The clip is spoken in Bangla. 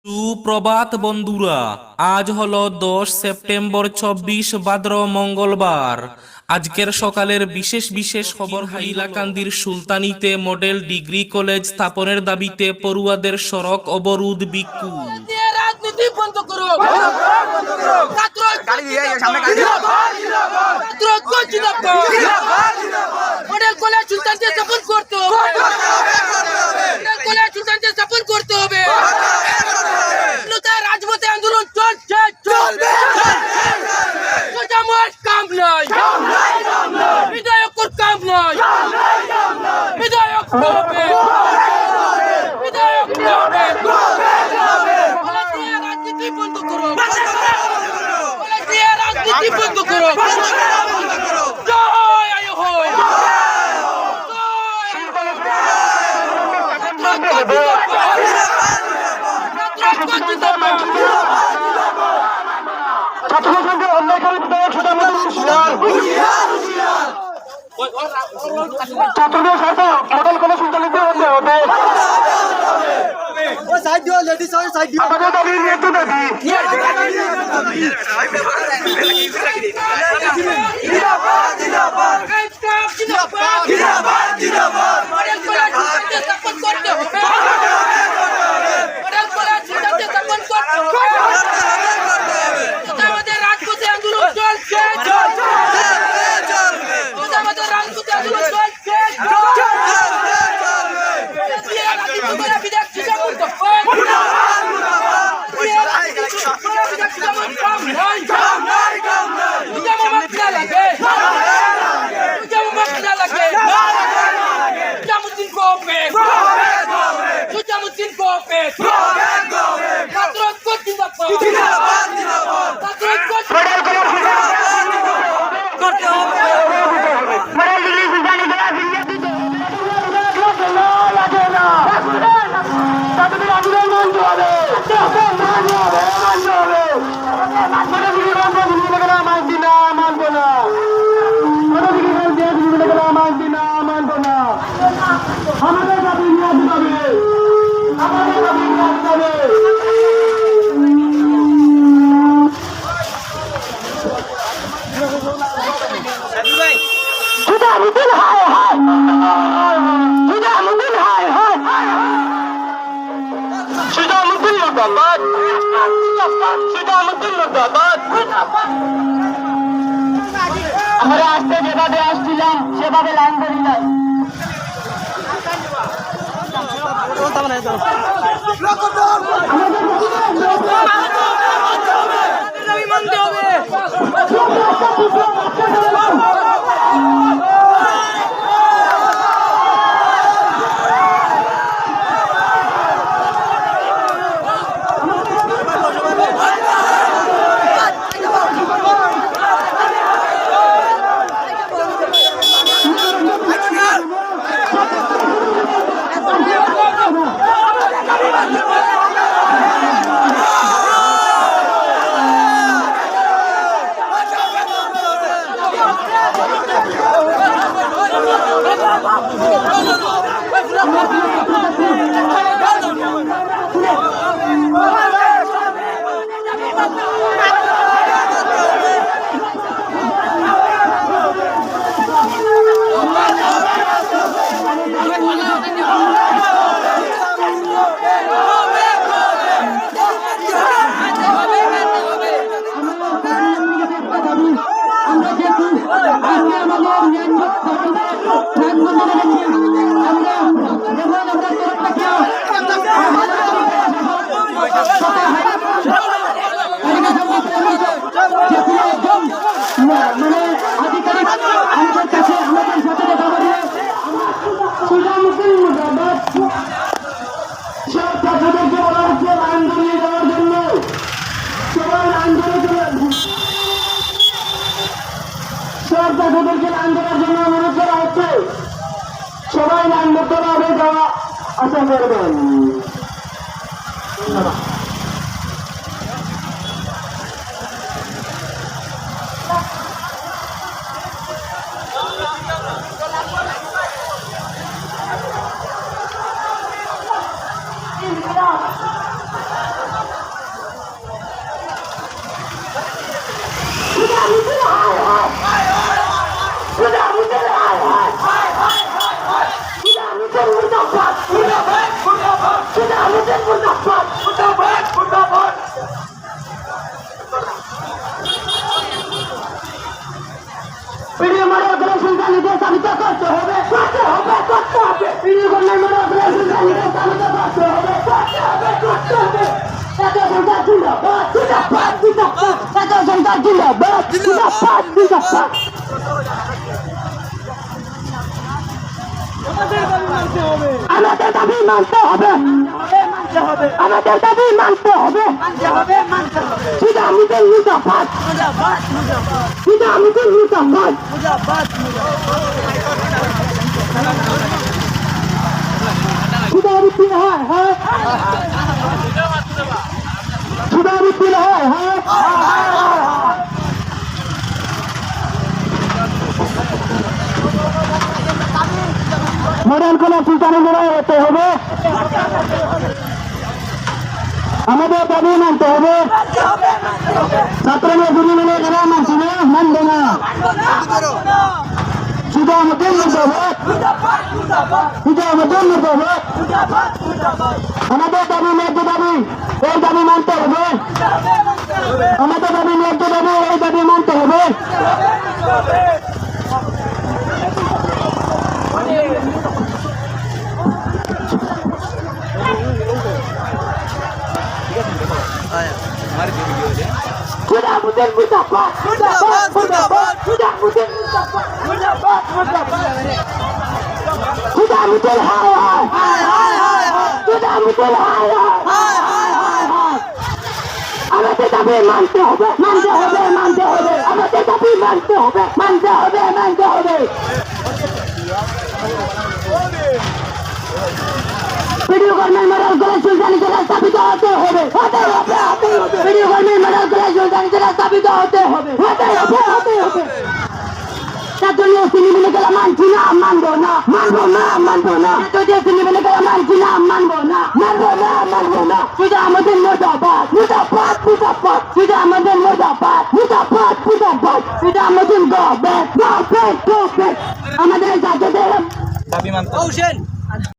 সুপ্রভাত বন্ধুরা, আজ হলো 10 সেপ্টেম্বর 24 ভাদ্র মঙ্গলবার। আজকের সকালের বিশেষ বিশেষ খবর। হাইলাকান্দির সুলতানিতে মডেল ডিগ্রি কলেজ স্থাপনের দাবিতে পড়ুয়াদের সড়ক অবরোধ বিক্ষোভ। রাজনীতি বন্ধ করো, মডেল কলেজ সুলতানকে স্থাপন করতে হবে, মডেল কলেজ সুলতানকে স্থাপন করতে হবে। রাজপথে আন্দোলন চলছে, চলবে, কাম নাই, বিধায়কের কাম নাই, বিধায়ক হবে, বিধায়ক হবে। রাজনীতি বন্ধ করো, রাজনীতি বন্ধ করো। জয় আয় হোক, ছাত্রসংঘের অন্যায়কারী বিধায়ক ছাত্রদের সাথে মডেল কলেজ সুলতানিতে হতে হবে। আমাদের দাবি নিয়ে আমাদের রাজপথে আন্দোলন চলছে, আমাদের রাজপথে আন্দোলন চলছে। আমাদের দাবি নিয়ে আসতে হবে, আমাদের দাবি নিয়ে আসতে হবে। সুজামুদ্দিন হায় হায়, সুজামুদ্দিন হায় হায়, সুজামুদ্দিন মুর্দাবাদ, সুজামুদ্দিন মুর্দাবাদ। আমরা আসতে যেভাবে আসছিলাম সেভাবে লাইন ধরি নাই। মানতে হবে। ভিডিও মারা অপারেশন চালিয়ে সাবিত করতে হবে ভিডিও করলে মারা অপারেশন চালিয়ে সাবিত করতে হবে জাতীয় সরকার জিন্দাবাদ জাতীয় সরকার জিন্দাবাদ আমাদের দাবি মানতে হবে আমাদের দাবি মানতে হবে সুদা মুদের মুজাফাত সুদা মুদের মুজাফাত সুদা মুদের হয় সুদা মুদের হয় মডেল কলেজ সুলতানি লড়াই হতে হবে আমাদের দাবি মানতে হবে ছাত্ররা গুলি মিলে এরা মানছি না মানবে না শুধু আমাদের মুজাফাত শুধু আমাদের মুজাফাত আমাদের দাবি ন্যায্য দাবি এই দাবি মানতে হবে আমাদের দাবি ন্যায্য দাবি এই দাবি মানতে হবে Sudah mudah mudapat, sudah mudah sudah mudah sudah mudah আমাদের দাবি মানতে হবে আমাদের দাবি মানতে হবে ভিডিও গভর্নমেন্ট মডেল কলেজ সুলতানি জেলা স্থাপিত হতে হবে ভিডিও গভর্নমেন্ট মডেল কলেজ সুলতানি জেলা স্থাপিত হতে হবে ছাত্রলীয় সিনেমিনে গেলা মানছি না মানবো না ছাত্রলীয় সিনেমিনে গেলা মানছি না মানবো না শুধু আমাদের মোটাবাদ